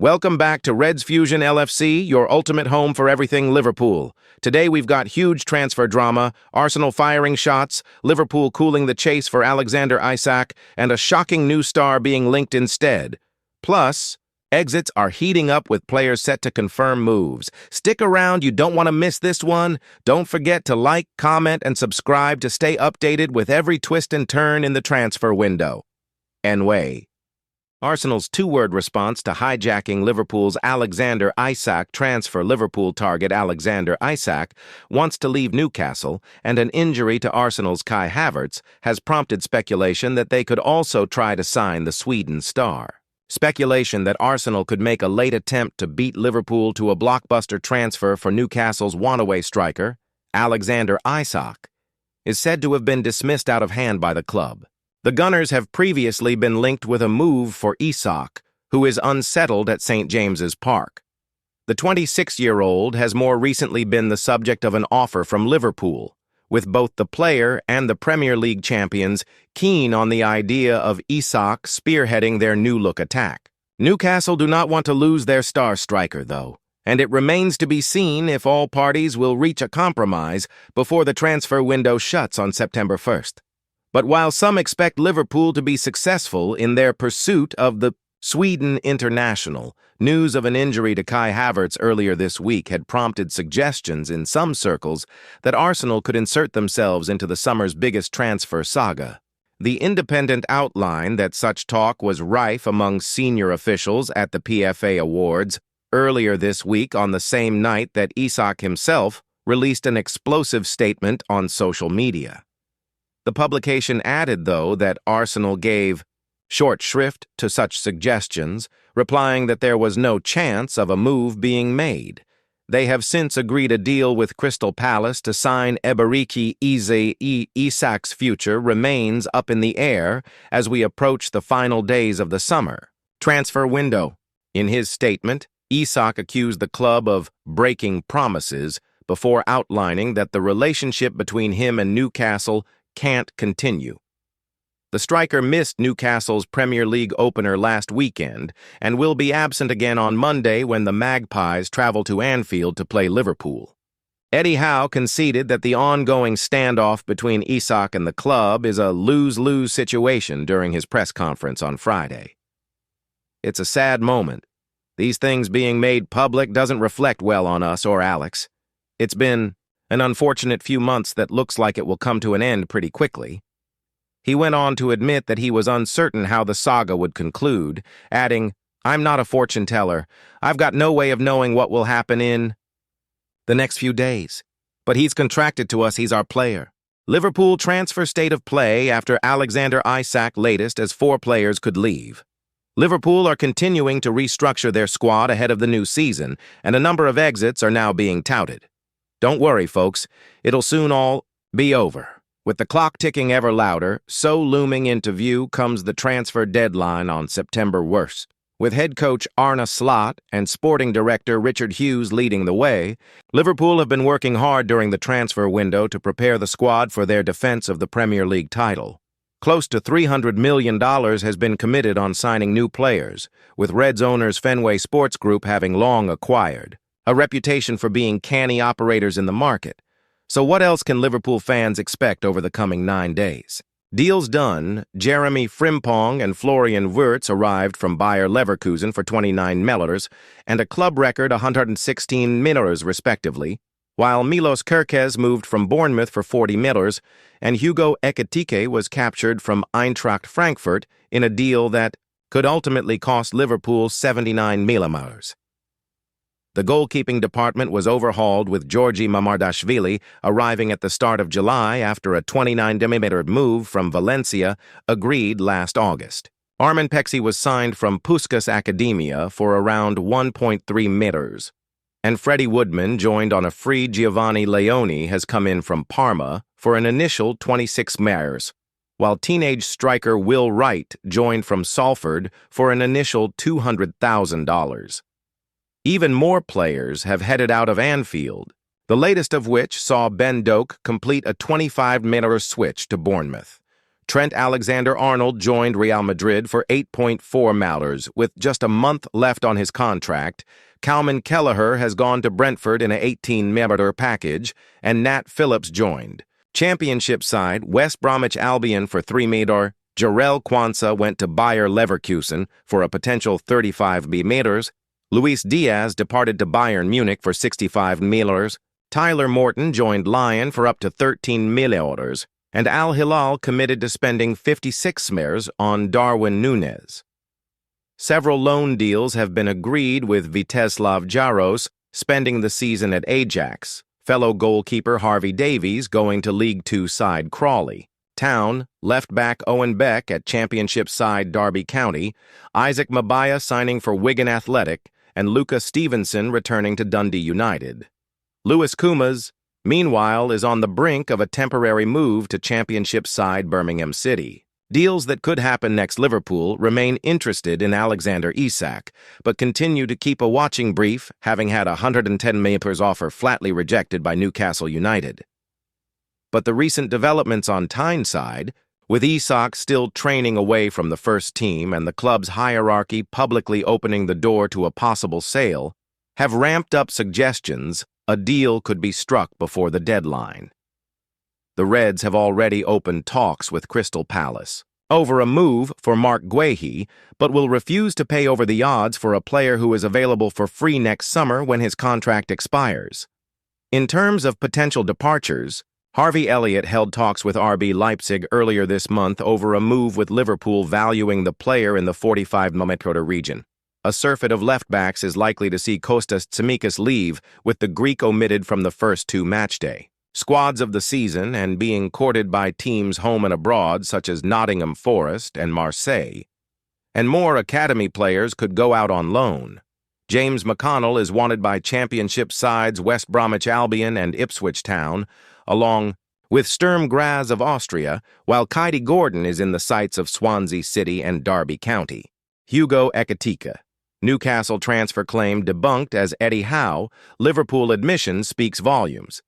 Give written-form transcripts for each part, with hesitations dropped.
Welcome back to Reds Fusion LFC, your ultimate home for everything Liverpool. Today we've got huge transfer drama, Arsenal firing shots, Liverpool cooling the chase for Alexander Isak, and a shocking new star being linked instead. Plus, exits are heating up with players set to confirm moves. Stick around, you don't want to miss this one. Don't forget to like, comment, and subscribe to stay updated with every twist and turn in the transfer window. Anyway, Arsenal's two-word response to hijacking Liverpool's Alexander Isak transfer. Liverpool target Alexander Isak wants to leave Newcastle, and an injury to Arsenal's Kai Havertz has prompted speculation that they could also try to sign the Sweden star. Speculation that Arsenal could make a late attempt to beat Liverpool to a blockbuster transfer for Newcastle's wanaway striker, Alexander Isak, is said to have been dismissed out of hand by the club. The Gunners have previously been linked with a move for Isak, who is unsettled at St. James's Park. The 26-year-old has more recently been the subject of an offer from Liverpool, with both the player and the Premier League champions keen on the idea of Isak spearheading their new-look attack. Newcastle do not want to lose their star striker, though, and it remains to be seen if all parties will reach a compromise before the transfer window shuts on September 1st. But while some expect Liverpool to be successful in their pursuit of the Sweden international, news of an injury to Kai Havertz earlier this week had prompted suggestions in some circles that Arsenal could insert themselves into the summer's biggest transfer saga. The Independent outlined that such talk was rife among senior officials at the PFA Awards earlier this week, on the same night that Isak himself released an explosive statement on social media. The publication added, though, that Arsenal gave short shrift to such suggestions, replying that there was no chance of a move being made. They have since agreed a deal with Crystal Palace to sign Eberiki Eze. Isak's future remains up in the air as we approach the final days of the summer transfer window. In his statement, Isak accused the club of breaking promises before outlining that the relationship between him and Newcastle can't continue. The striker missed Newcastle's Premier League opener last weekend and will be absent again on Monday when the Magpies travel to Anfield to play Liverpool. Eddie Howe conceded that the ongoing standoff between Isak and the club is a lose-lose situation during his press conference on Friday. It's a sad moment. These things being made public doesn't reflect well on us or Alex. It's been an unfortunate few months that looks like it will come to an end pretty quickly. He went on to admit that he was uncertain how the saga would conclude, adding, "I'm not a fortune teller. I've got no way of knowing what will happen in the next few days. But he's contracted to us, he's our player." Liverpool transfer state of play after Alexander Isak latest as 4 players could leave. Liverpool are continuing to restructure their squad ahead of the new season, and a number of exits are now being touted. Don't worry, folks, it'll soon all be over. With the clock ticking ever louder, so looming into view comes the transfer deadline on September 1st. With head coach Arne Slot and sporting director Richard Hughes leading the way, Liverpool have been working hard during the transfer window to prepare the squad for their defense of the Premier League title. Close to $300 million has been committed on signing new players, with Reds owners Fenway Sports Group having long acquired a reputation for being canny operators in the market. So what else can Liverpool fans expect over the coming 9 days? Deals done, Jeremy Frimpong and Florian Wirtz arrived from Bayer Leverkusen for 29 million and a club record 116 million respectively, while Milos Kerkez moved from Bournemouth for 40 million and Hugo Ekitike was captured from Eintracht Frankfurt in a deal that could ultimately cost Liverpool 79 million. The goalkeeping department was overhauled with Georgi Mamardashvili arriving at the start of July after a 29-millimeter move from Valencia agreed last August. Armin Pexi was signed from Puskas Academia for around 1.3 meters, and Freddie Woodman joined on a free. Giovanni Leone has come in from Parma for an initial 26 meters, while teenage striker Will Wright joined from Salford for an initial $200,000. Even more players have headed out of Anfield, the latest of which saw Ben Doak complete a 25-meter switch to Bournemouth. Trent Alexander-Arnold joined Real Madrid for $8.4 million. With just a month left on his contract, Calvin Kelleher has gone to Brentford in an $18 million package, and Nat Phillips joined. Championship side West Bromwich Albion for $3 million. Jarell Quansah went to Bayer Leverkusen for a potential $35 million. Luis Diaz departed to Bayern Munich for $65 million. Tyler Morton joined Lyon for up to $13 million. And Al Hilal committed to spending $56 million on Darwin Núñez. Several loan deals have been agreed with Vítězslav Jaros spending the season at Ajax, fellow goalkeeper Harvey Davies going to League Two side Crawley Town, left-back Owen Beck at Championship side Derby County, Isaac Mabaya signing for Wigan Athletic, and Luca Stevenson returning to Dundee United. Lewis Kumas, meanwhile, is on the brink of a temporary move to Championship side Birmingham City. Deals that could happen next. Liverpool remain interested in Alexander Isak, but continue to keep a watching brief, having had a £110 million offer flatly rejected by Newcastle United. But the recent developments on Tyneside, with Isak still training away from the first team and the club's hierarchy publicly opening the door to a possible sale, have ramped up suggestions a deal could be struck before the deadline. The Reds have already opened talks with Crystal Palace over a move for Mark Guehi, but will refuse to pay over the odds for a player who is available for free next summer when his contract expires. In terms of potential departures, Harvey Elliott held talks with RB Leipzig earlier this month over a move with Liverpool valuing the player in the 45 million region. A surfeit of left-backs is likely to see Kostas Tsimikas leave, with the Greek omitted from the first two matchday squads of the season and being courted by teams home and abroad such as Nottingham Forest and Marseille. And more academy players could go out on loan. James McConnell is wanted by Championship sides West Bromwich Albion and Ipswich Town, along with Sturm Graz of Austria, while Kaidi Gordon is in the sights of Swansea City and Derby County. Hugo Ekitike. Newcastle transfer claim debunked as Eddie Howe. Liverpool admission speaks volumes.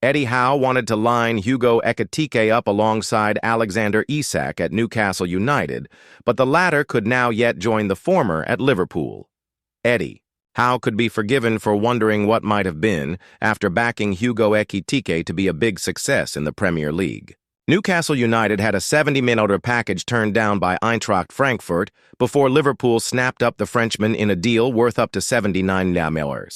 Eddie Howe wanted to line Hugo Ekitike up alongside Alexander Isak at Newcastle United, but the latter could now yet join the former at Liverpool. Eddie Howe could be forgiven for wondering what might have been after backing Hugo Ekitike to be a big success in the Premier League. Newcastle United had a $70 million package turned down by Eintracht Frankfurt before Liverpool snapped up the Frenchman in a deal worth up to $79 million.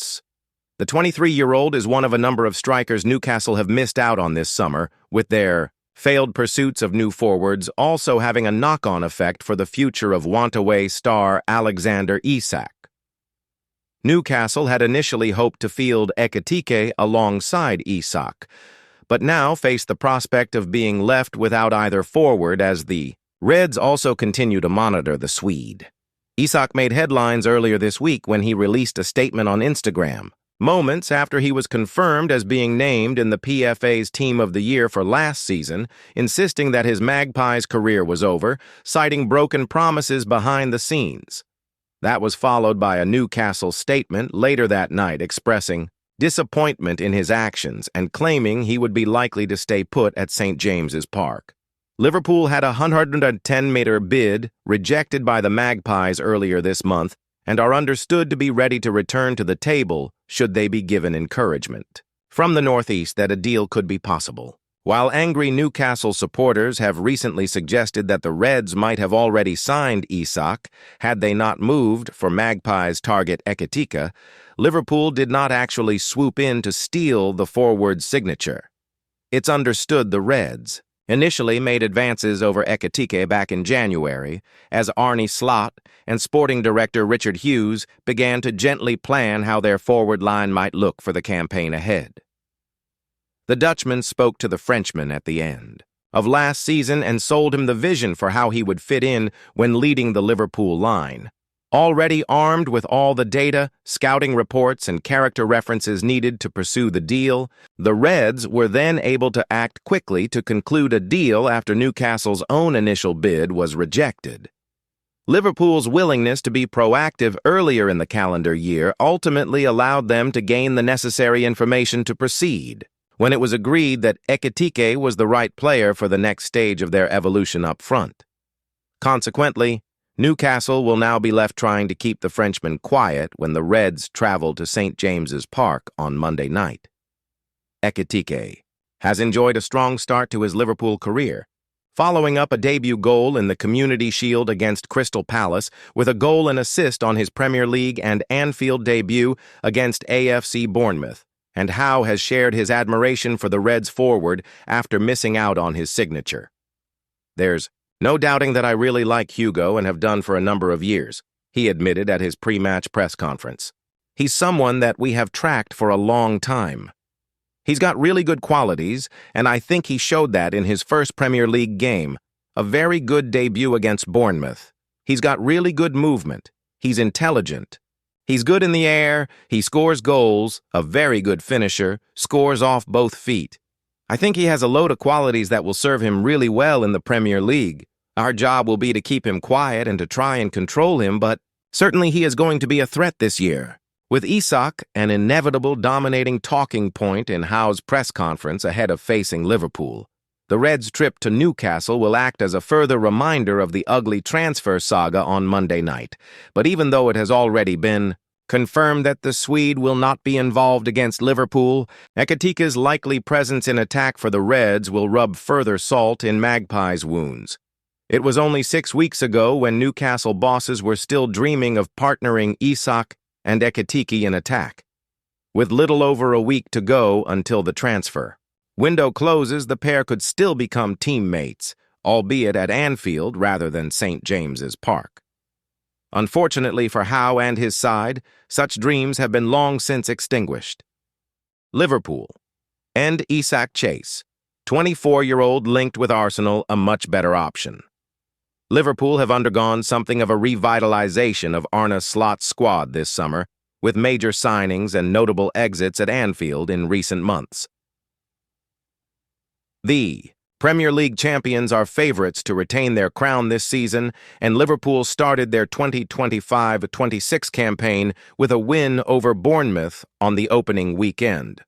The 23-year-old is one of a number of strikers Newcastle have missed out on this summer, with their failed pursuits of new forwards also having a knock-on effect for the future of want-away star Alexander Isak. Newcastle had initially hoped to field Ekitike alongside Isak, but now face the prospect of being left without either forward as the Reds also continue to monitor the Swede. Isak made headlines earlier this week when he released a statement on Instagram, moments after he was confirmed as being named in the PFA's Team of the Year for last season, insisting that his Magpies career was over, citing broken promises behind the scenes. That was followed by a Newcastle statement later that night expressing disappointment in his actions and claiming he would be likely to stay put at St. James's Park. Liverpool had a $110 million bid rejected by the Magpies earlier this month and are understood to be ready to return to the table should they be given encouragement from the Northeast that a deal could be possible. While angry Newcastle supporters have recently suggested that the Reds might have already signed Isak had they not moved for Magpies target Ekitike, Liverpool did not actually swoop in to steal the forward's signature. It's understood the Reds initially made advances over Ekitike back in January, as Arne Slot and sporting director Richard Hughes began to gently plan how their forward line might look for the campaign ahead. The Dutchman spoke to the Frenchman at the end of last season and sold him the vision for how he would fit in when leading the Liverpool line. Already armed with all the data, scouting reports, and character references needed to pursue the deal, the Reds were then able to act quickly to conclude a deal after Newcastle's own initial bid was rejected. Liverpool's willingness to be proactive earlier in the calendar year ultimately allowed them to gain the necessary information to proceed. when it was agreed that Ekitike was the right player for the next stage of their evolution up front. Consequently, Newcastle will now be left trying to keep the Frenchman quiet when the Reds travel to St. James's Park on Monday night. Ekitike has enjoyed a strong start to his Liverpool career, following up a debut goal in the Community Shield against Crystal Palace with a goal and assist on his Premier League and Anfield debut against AFC Bournemouth, and Howe has shared his admiration for the Reds forward after missing out on his signature. "There's no doubting that I really like Hugo and have done for a number of years," he admitted at his pre-match press conference. "He's someone that we have tracked for a long time. He's got really good qualities, and I think he showed that in his first Premier League game, a very good debut against Bournemouth. He's got really good movement. He's intelligent. He's good in the air, he scores goals, a very good finisher, scores off both feet. I think he has a load of qualities that will serve him really well in the Premier League. Our job will be to keep him quiet and to try and control him, but certainly he is going to be a threat this year." With Isak an inevitable dominating talking point in Howe's press conference ahead of facing Liverpool, the Reds' trip to Newcastle will act as a further reminder of the ugly transfer saga on Monday night. But even though it has already been confirmed that the Swede will not be involved against Liverpool, Ekitike's likely presence in attack for the Reds will rub further salt in Magpies' wounds. It was only 6 weeks ago when Newcastle bosses were still dreaming of partnering Isak and Ekitike in attack. With little over a week to go until the transfer window closes, the pair could still become teammates, albeit at Anfield rather than St. James's Park. Unfortunately for Howe and his side, such dreams have been long since extinguished. Liverpool. End Isak chase. 24-year-old linked with Arsenal, a much better option. Liverpool have undergone something of a revitalization of Arne Slot's squad this summer, with major signings and notable exits at Anfield in recent months. The Premier League champions are favorites to retain their crown this season, and Liverpool started their 2025-26 campaign with a win over Bournemouth on the opening weekend.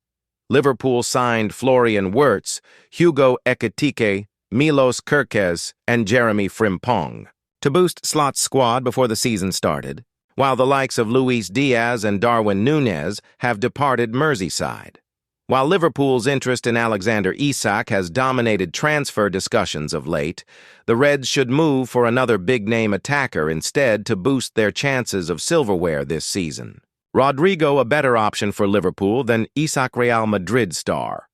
Liverpool signed Florian Wirtz, Hugo Ekitike, Milos Kerkez, and Jeremy Frimpong to boost Slot's squad before the season started, while the likes of Luis Diaz and Darwin Núñez have departed Merseyside. While Liverpool's interest in Alexander Isak has dominated transfer discussions of late, the Reds should move for another big-name attacker instead to boost their chances of silverware this season. Rodrigo a better option for Liverpool than Isak. Real Madrid star.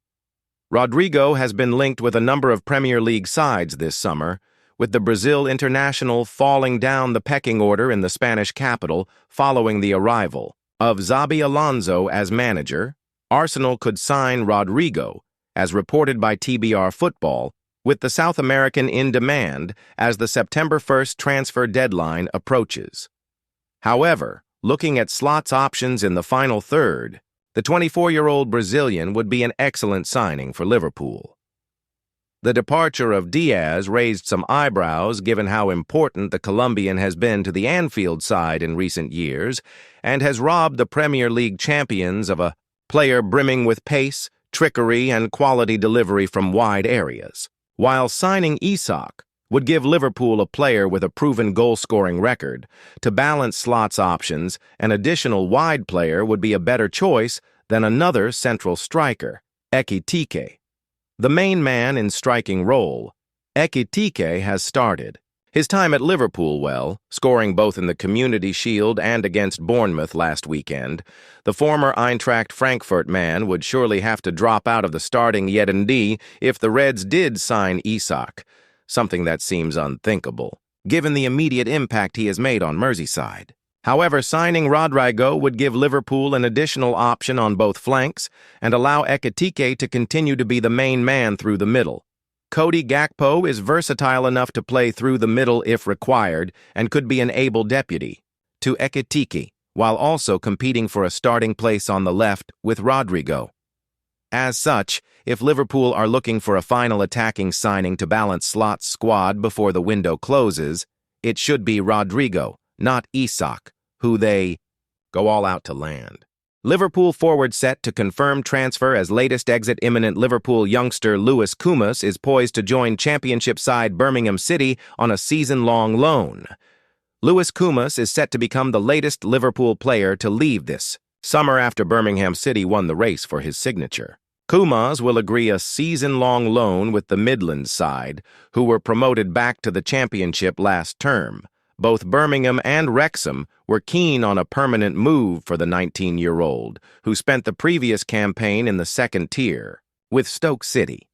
Rodrigo has been linked with a number of Premier League sides this summer, with the Brazil international falling down the pecking order in the Spanish capital following the arrival of Xabi Alonso as manager. Arsenal could sign Rodrigo, as reported by TBR Football, with the South American in demand as the September 1st transfer deadline approaches. However, looking at Slot's options in the final third, the 24-year-old Brazilian would be an excellent signing for Liverpool. The departure of Diaz raised some eyebrows given how important the Colombian has been to the Anfield side in recent years and has robbed the Premier League champions of a player brimming with pace, trickery, and quality delivery from wide areas. While signing Isak would give Liverpool a player with a proven goal-scoring record, to balance Slot's options, an additional wide player would be a better choice than another central striker, Ekitike. The main man in striking role, Ekitike has started his time at Liverpool well, scoring both in the Community Shield and against Bournemouth last weekend. The former Eintracht Frankfurt man would surely have to drop out of the starting yet if the Reds did sign Isak, something that seems unthinkable, given the immediate impact he has made on Merseyside. However, signing Rodrigo would give Liverpool an additional option on both flanks and allow Ekitike to continue to be the main man through the middle. Cody Gakpo is versatile enough to play through the middle if required and could be an able deputy to Ekitike, while also competing for a starting place on the left with Rodrigo. As such, if Liverpool are looking for a final attacking signing to balance Slot's squad before the window closes, it should be Rodrigo, not Isak, who they go all out to land. Liverpool forward set to confirm transfer as latest exit imminent Liverpool youngster Lewis Kumas is poised to join championship side Birmingham City on a season-long loan. Lewis Kumas is set to become the latest Liverpool player to leave this summer after Birmingham City won the race for his signature. Kumas will agree a season-long loan with the Midlands side, who were promoted back to the championship last term. Both Birmingham and Wrexham were keen on a permanent move for the 19-year-old, who spent the previous campaign in the second tier, with Stoke City.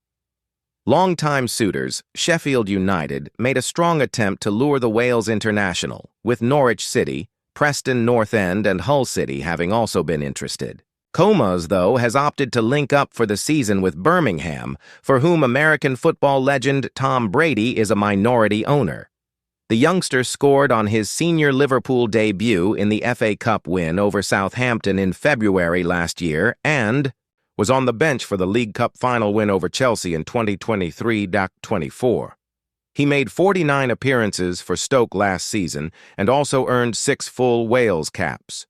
Longtime suitors, Sheffield United, made a strong attempt to lure the Wales international, with Norwich City, Preston North End, and Hull City having also been interested. Kumas, though, has opted to link up for the season with Birmingham, for whom American football legend Tom Brady is a minority owner. The youngster scored on his senior Liverpool debut in the FA Cup win over Southampton in February last year and was on the bench for the League Cup final win over Chelsea in 2023-24. He made 49 appearances for Stoke last season and also earned 6 full Wales caps.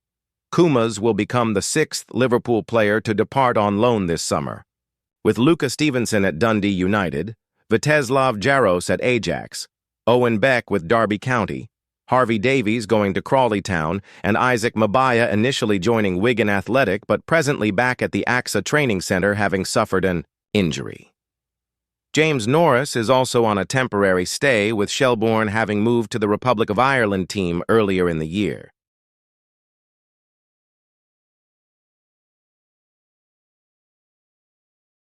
Kumas will become the 6th Liverpool player to depart on loan this summer, with Luca Stevenson at Dundee United, Viteslav Jaros at Ajax, Owen Beck with Derby County, Harvey Davies going to Crawley Town, and Isaac Mabaya initially joining Wigan Athletic but presently back at the AXA Training Centre having suffered an injury. James Norris is also on a temporary stay, with Shelbourne having moved to the Republic of Ireland team earlier in the year.